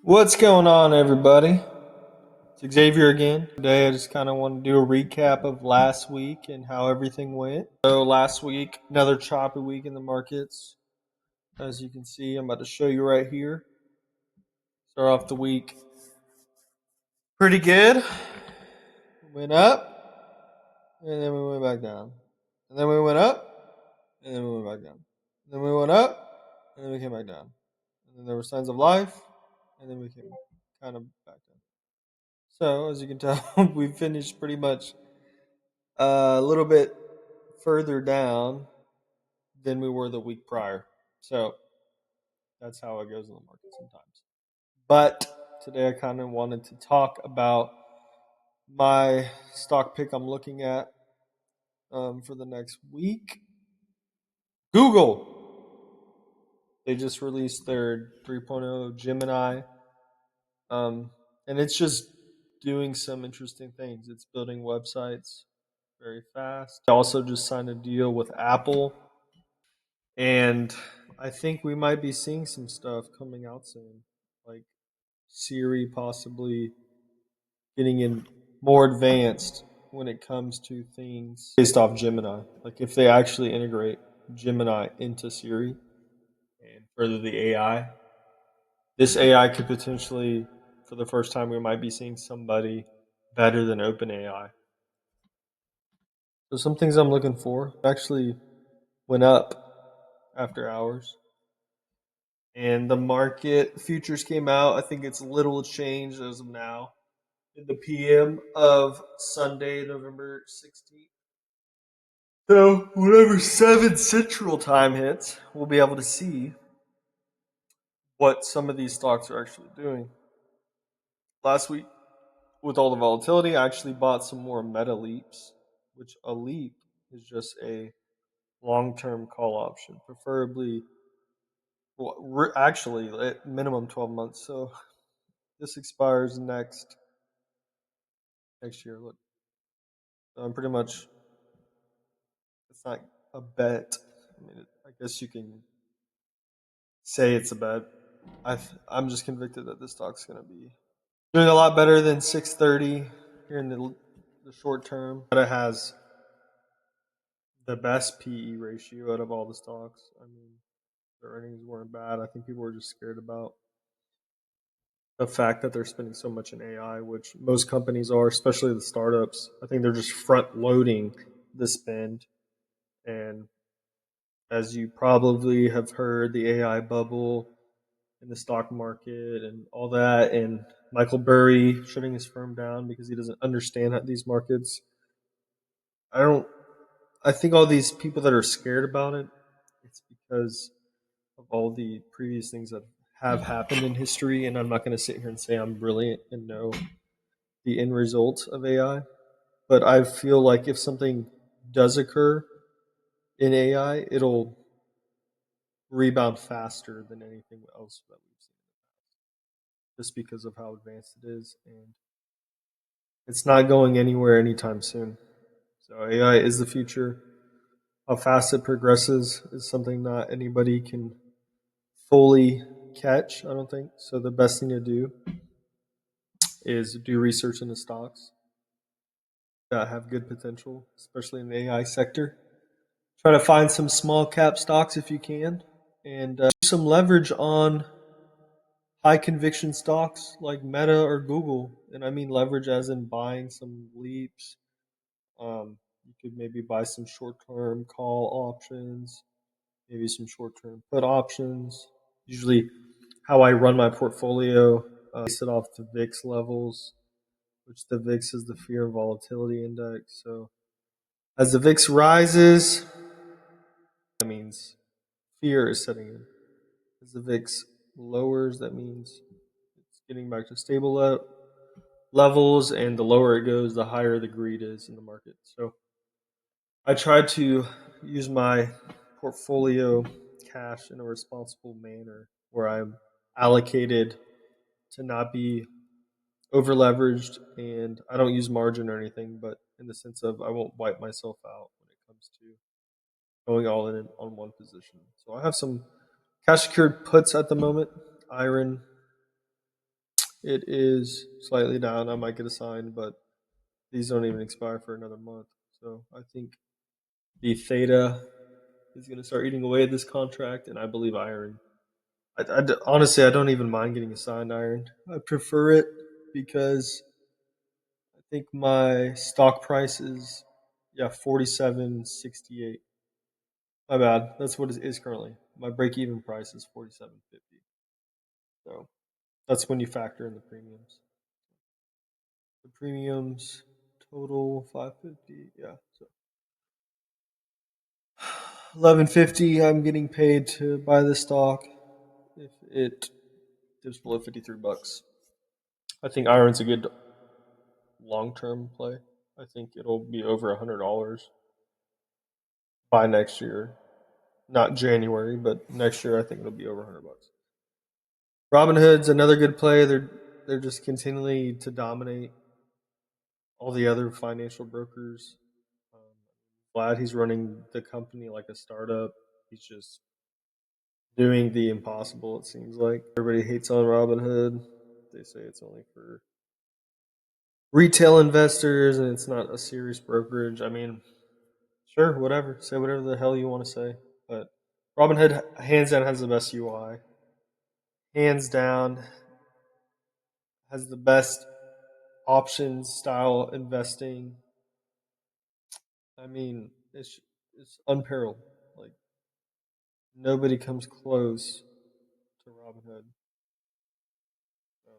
What's going on, everybody? It's Xavier again. Today, I just kind of want to do a recap of last week and how everything went. So, last week, another choppy week in the markets. As you can see, I'm about to show you right here. Start off the week pretty good. Went up, and then we went back down. And then we went up, and then we went back down. And then we went up, and then we came back down. And then there were signs of life, and then we came kind of back down. So, as you can tell, we finished pretty much a little bit further down than we were the week prior. So that's how it goes in the market sometimes. But today I kind of wanted to talk about my stock pick I'm looking at for the next week. Google. They just released their 3.0 Gemini, um, and it's just doing some interesting things. It's building websites very fast. I also just signed a deal with Apple. And I think we might be seeing some stuff coming out soon, like Siri possibly getting in more advanced when it comes to things based off Gemini. Like if they actually integrate Gemini into Siri and further the AI, this AI could potentially, for the first time, we might be seeing somebody better than OpenAI. So some things I'm looking for actually went up after hours. And the market futures came out. I think it's little changed as of now in the PM of Sunday, November 16th. So, whenever 7 Central Time hits, we'll be able to see what some of these stocks are actually doing. Last week, with all the volatility, I actually bought some more METALeaps, which a leap is just a long term call option, preferably, well, actually, at minimum 12 months. So, this expires next year. Look, pretty much it's not a bet. I mean, I guess you can say it's a bet. I'm just convicted that this stock's going to be doing a lot better than 630 here in the short term. But it has the best PE ratio out of all the stocks. I mean, the earnings weren't bad. I think people were just scared about the fact that they're spending so much in AI, which most companies are, especially the startups. I think they're just front loading the spend. And as you probably have heard, the AI bubble in the stock market and all that, and Michael Burry shutting his firm down because he doesn't understand these markets. I don't. I think all these people that are scared about it, it's because of all the previous things that have happened in history. And I'm not going to sit here and say I'm brilliant and know the end result of AI, but I feel like if something does occur in AI, it'll rebound faster than anything else that we've seen just because of how advanced it is, and it's not going anywhere anytime soon. So AI is the future. How fast it progresses is something not anybody can fully catch, I don't think. So the best thing to do is do research into stocks that have good potential, especially in the AI sector. Try to find some small cap stocks if you can, and do some leverage on high conviction stocks like Meta or Google. And I mean leverage as in buying some leaps. You could maybe buy some short term call options, maybe some short term put options. Usually, how I run my portfolio, base it off the VIX levels, which the VIX is the fear and volatility index. So as the VIX rises, that means fear is setting in. As the VIX lowers, that means it's getting back to stable levels, and the lower it goes, the higher the greed is in the market. So I try to use my portfolio cash in a responsible manner where I'm allocated to not be over leveraged, and I don't use margin or anything, but in the sense of I won't wipe myself out when it comes to going all in on one position. So I have some cash secured puts at the moment, iron, It is slightly down. I might get a sign, but these don't even expire for another month. So I think the theta is going to start eating away at this contract, and I believe iron. Honestly, I don't even mind getting a signed iron. I prefer it because I think my stock price is, yeah, 47.68. My bad. That's what it is currently. My break even price is 47.50. So that's when you factor in the premiums. The premiums total 550. Yeah. So 1150 I'm getting paid to buy the stock if it dips below 53 bucks. I think iron's a good long-term play. I think it'll be over $100 by next year. Not January, but next year I think it'll be over 100 bucks. Robinhood's another good play. They're just continually to dominate all the other financial brokers. Um, Glad he's running the company like a startup. He's just doing the impossible. It seems like everybody hates on Robinhood. They say it's only for retail investors and it's not a serious brokerage. I mean, sure, whatever. Say whatever the hell you want to say, but Robinhood hands down has the best UI. Hands down has the best options style investing. I mean, it's unparalleled. Like nobody comes close to Robinhood. So,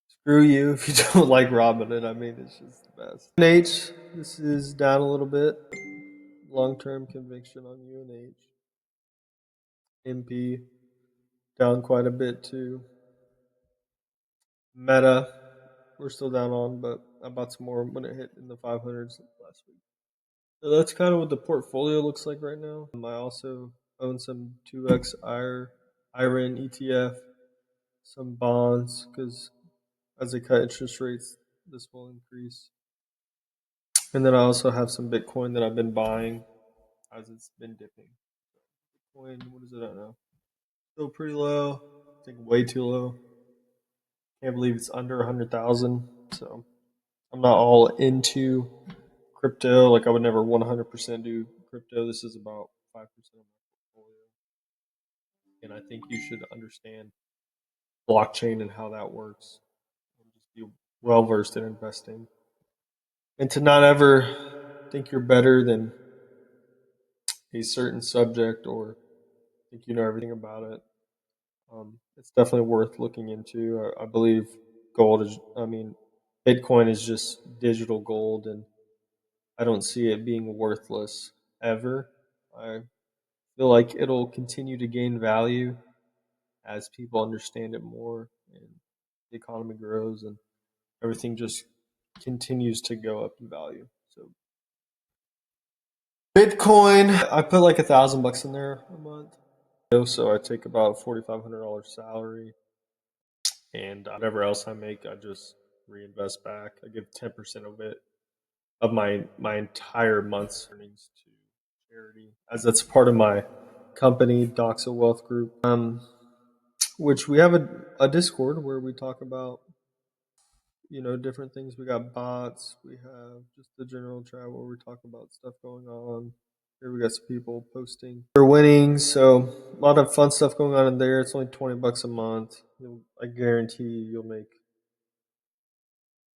screw you if you don't like Robinhood. I mean, it's just the best. UNH, this is down a little bit. Long term conviction on UNH. MP down quite a bit too. Meta, we're still down on, but I bought some more when it hit in the 500s last week. So that's kind of what the portfolio looks like right now. I also own some 2x IRIN ETF, some bonds, because as they cut interest rates, this will increase. And then I also have some Bitcoin that I've been buying as it's been dipping. Bitcoin, what is it at now? Still pretty low. I think way too low. Can't believe it's under 100,000. So I'm not all into crypto. Like I would never 100% do crypto. This is about 5% of my portfolio. And I think you should understand blockchain and how that works. And just be well versed in investing. And to not ever think you're better than a certain subject or think you know everything about it. It's definitely worth looking into. I believe gold is, I mean, Bitcoin is just digital gold, and I don't see it being worthless ever. I feel like it'll continue to gain value as people understand it more and the economy grows and everything just continues to go up in value. So Bitcoin, I put like $1,000 in there a month. So I take about $4,500 salary, and whatever else I make, I just reinvest back. I give 10% of it of my entire month's earnings to charity, as that's part of my company, Doxa Wealth Group, which we have a Discord where we talk about different things. We got bots, we have just the general chat where we talk about stuff going on. Here we got some people posting their winnings, so a lot of fun stuff going on in there. It's only $20 a month. I guarantee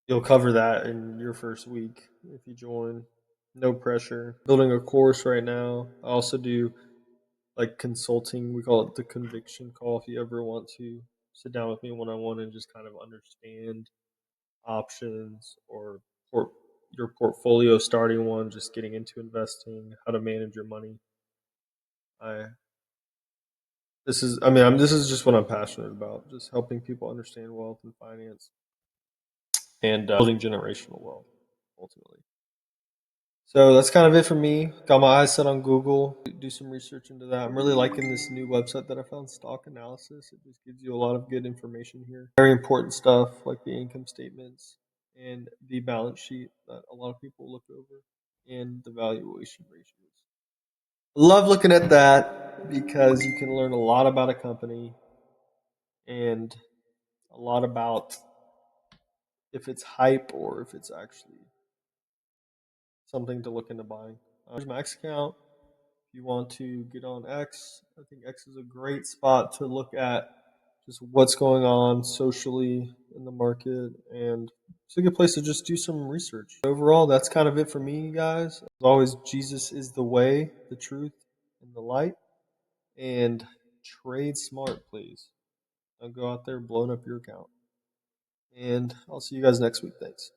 you'll cover that in your first week if you join. No pressure. Building a course right now. I also do like consulting. We call it the conviction call. If you ever want to sit down with me one on one and just kind of understand options or your portfolio, starting one, just getting into investing, how to manage your money. I this is just what I'm passionate about, just helping people understand wealth and finance and building generational wealth ultimately. So that's kind of it for me. Got my eyes set on Google. Do some research into that. I'm really liking this new website that I found, Stock Analysis. It just gives you a lot of good information here. Very important stuff like the income statements and the balance sheet that a lot of people look over and the valuation ratios. Love looking at that because you can learn a lot about a company and a lot about if it's hype or if it's actually something to look into buying. Here's my X account. If you want to get on X, I think X is a great spot to look at just what's going on socially in the market, and it's a good place to just do some research. Overall, that's kind of it for me, guys. As always, Jesus is the way, the truth, and the light. And trade smart, please. Don't go out there blowing up your account. And I'll see you guys next week. Thanks.